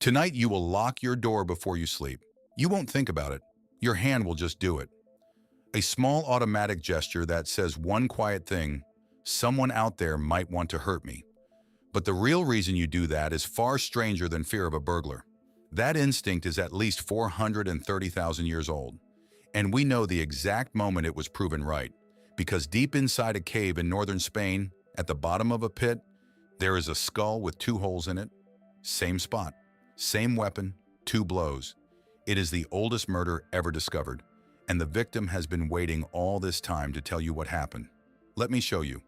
Tonight you will lock your door before you sleep. You won't think about it. Your hand will just do it. A small automatic gesture that says one quiet thing: someone out there might want to hurt me. But the real reason you do that is far stranger than fear of a burglar. That instinct is at least 430,000 years old. And we know the exact moment it was proven right, because deep inside a cave in northern Spain, at the bottom of a pit, there is a skull with 2 holes in it. Same spot, same weapon, 2 blows. It is the oldest murder ever discovered, and the victim has been waiting all this time to tell you what happened. Let me show you.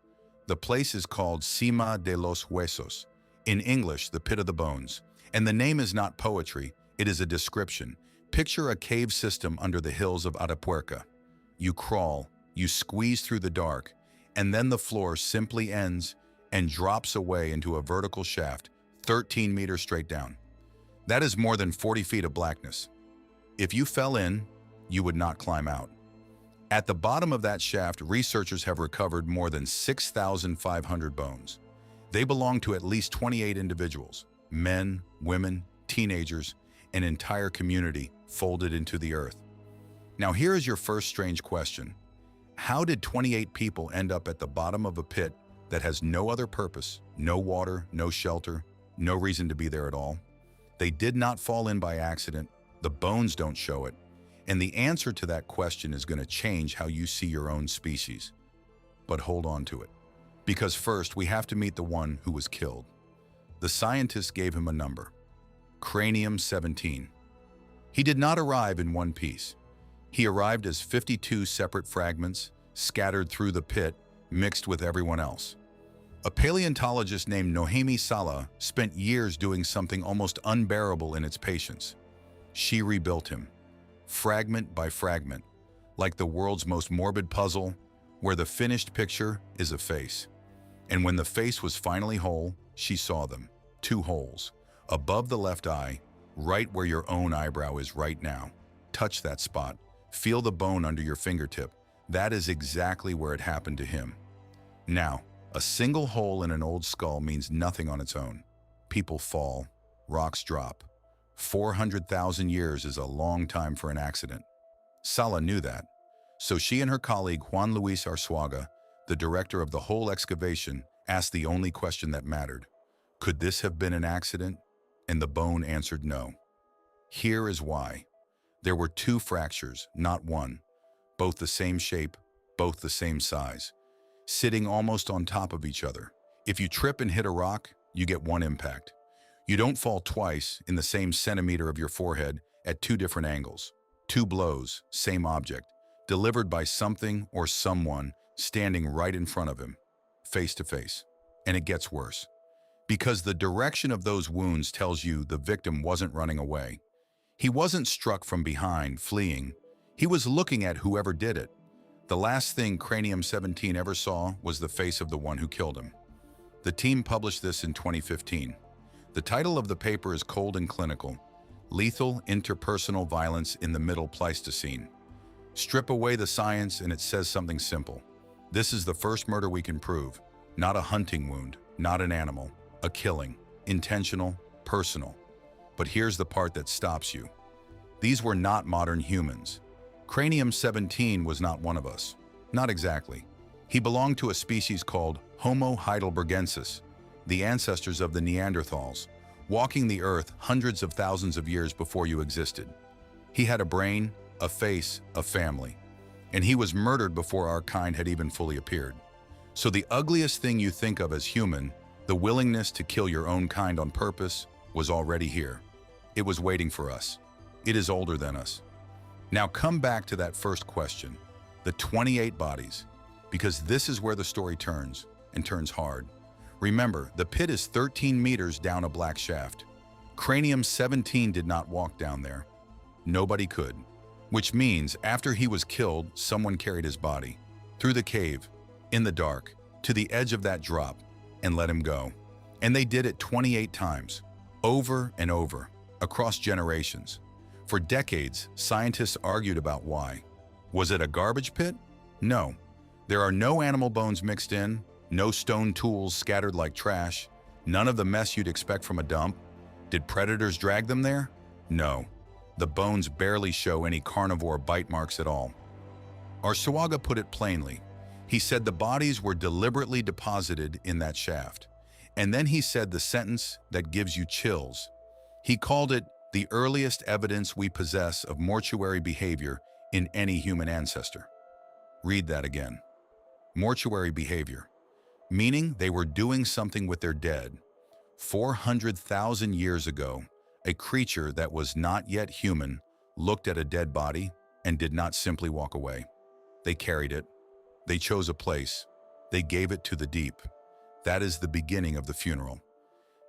The place is called Cima de los Huesos, in English, the Pit of the Bones. And the name is not poetry, it is a description. Picture a cave system under the hills of Atapuerca. You crawl, you squeeze through the dark, and then the floor simply ends and drops away into a vertical shaft, 13 meters straight down. That is more than 40 feet of blackness. If you fell in, you would not climb out. At the bottom of that shaft, researchers have recovered more than 6,500 bones. They belong to at least 28 individuals, men, women, teenagers, an entire community folded into the earth. Now here is your first strange question. How did 28 people end up at the bottom of a pit that has no other purpose, no water, no shelter, no reason to be there at all? They did not fall in by accident. The bones don't show it. And the answer to that question is going to change how you see your own species. But hold on to it. Because first, we have to meet the one who was killed. The scientists gave him a number: Cranium 17. He did not arrive in one piece. He arrived as 52 separate fragments, scattered through the pit, mixed with everyone else. A paleontologist named Nohemi Sala spent years doing something almost unbearable in its patience. She rebuilt him, fragment by fragment, like the world's most morbid puzzle, where the finished picture is a face. And when the face was finally whole, she saw them, 2 holes, above the left eye, right where your own eyebrow is right now. Touch that spot. Feel the bone under your fingertip. That is exactly where it happened to him. Now, a single hole in an old skull means nothing on its own. People fall, rocks drop. 400,000 years is a long time for an accident. Sala knew that, so she and her colleague Juan Luis Arsuaga, the director of the whole excavation, asked the only question that mattered. Could this have been an accident? And the bone answered no. Here is why. There were 2 fractures, not one, both the same shape, both the same size, sitting almost on top of each other. If you trip and hit a rock, you get 1 impact. You don't fall twice in the same centimeter of your forehead at 2 different angles. 2 blows, same object, delivered by something or someone standing right in front of him, face to face. And it gets worse, because the direction of those wounds tells you the victim wasn't running away. He wasn't struck from behind, fleeing. He was looking at whoever did it. The last thing Cranium 17 ever saw was the face of the one who killed him. The team published this in 2015. The title of the paper is cold and clinical: Lethal Interpersonal Violence in the Middle Pleistocene. Strip away the science and it says something simple. This is the first murder we can prove. Not a hunting wound, not an animal, a killing, intentional, personal. But here's the part that stops you. These were not modern humans. Cranium 17 was not one of us. Not exactly. He belonged to a species called Homo heidelbergensis, the ancestors of the Neanderthals, walking the earth hundreds of thousands of years before you existed. He had a brain, a face, a family, and he was murdered before our kind had even fully appeared. So the ugliest thing you think of as human, the willingness to kill your own kind on purpose, was already here. It was waiting for us. It is older than us. Now come back to that first question, the 28 bodies, because this is where the story turns, and turns hard. Remember, the pit is 13 meters down a black shaft. Cranium 17 did not walk down there. Nobody could. Which means after he was killed, someone carried his body through the cave, in the dark, to the edge of that drop, and let him go. And they did it 28 times, over and over, across generations. For decades, scientists argued about why. Was it a garbage pit? No. There are no animal bones mixed in, no stone tools scattered like trash, none of the mess you'd expect from a dump. Did predators drag them there? No. The bones barely show any carnivore bite marks at all. Arsuaga put it plainly. He said the bodies were deliberately deposited in that shaft. And then he said the sentence that gives you chills. He called it the earliest evidence we possess of mortuary behavior in any human ancestor. Read that again. Mortuary behavior, meaning they were doing something with their dead. 400,000 years ago, a creature that was not yet human looked at a dead body and did not simply walk away. They carried it. They chose a place. They gave it to the deep. That is the beginning of the funeral.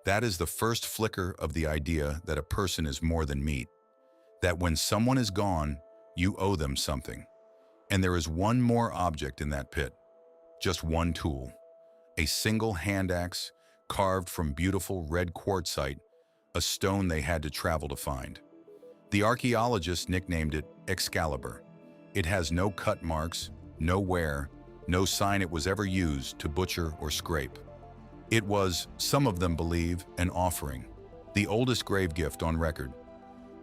That is the first flicker of the idea that a person is more than meat. That when someone is gone, you owe them something. And there is one more object in that pit. Just one tool. A single hand axe carved from beautiful red quartzite, a stone they had to travel to find. The archaeologists nicknamed it Excalibur. It has no cut marks, no wear, no sign it was ever used to butcher or scrape. It was, some of them believe, an offering, the oldest grave gift on record,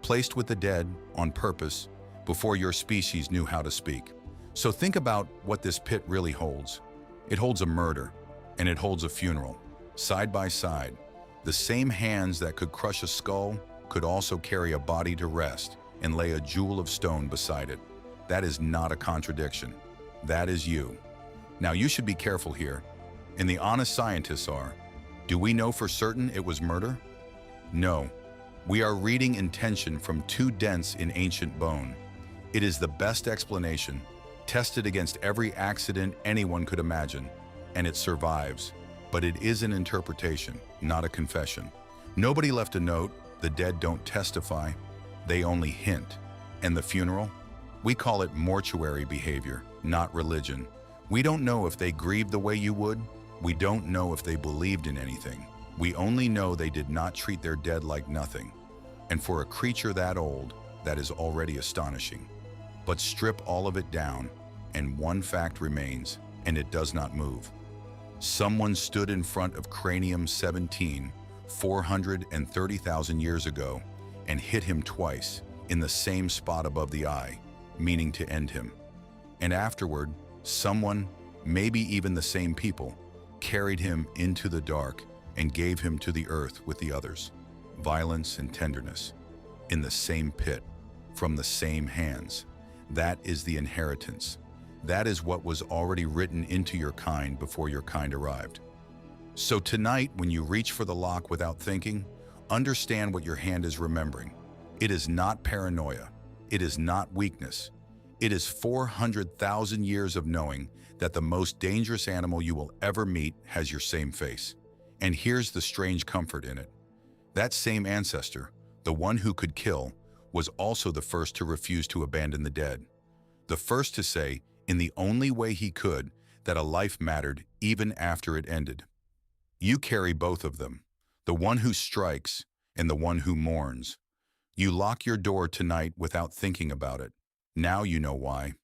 placed with the dead on purpose before your species knew how to speak. So think about what this pit really holds. It holds a murder, and it holds a funeral. Side by side, the same hands that could crush a skull could also carry a body to rest and lay a jewel of stone beside it. That is not a contradiction. That is you. Now you should be careful here. And the honest scientists are. Do we know for certain it was murder? No. We are reading intention from too dense in ancient bone. It is the best explanation, tested against every accident anyone could imagine, and it survives. But it is an interpretation, not a confession. Nobody left a note. The dead don't testify. They only hint. And the funeral? We call it mortuary behavior, not religion. We don't know if they grieved the way you would. We don't know if they believed in anything. We only know they did not treat their dead like nothing. And for a creature that old, that is already astonishing. But strip all of it down, and one fact remains, and it does not move. Someone stood in front of Cranium 17, 430,000 years ago, and hit him twice, in the same spot above the eye, meaning to end him. And afterward, someone, maybe even the same people, carried him into the dark and gave him to the earth with the others. Violence and tenderness, in the same pit, from the same hands. That is the inheritance. That is what was already written into your kind before your kind arrived. So tonight, when you reach for the lock without thinking, understand what your hand is remembering. It is not paranoia. It is not weakness. It is 400,000 years of knowing that the most dangerous animal you will ever meet has your same face. And here's the strange comfort in it. That same ancestor, the one who could kill, was also the first to refuse to abandon the dead. The first to say, in the only way he could, that a life mattered even after it ended. You carry both of them, the one who strikes and the one who mourns. You lock your door tonight without thinking about it. Now you know why.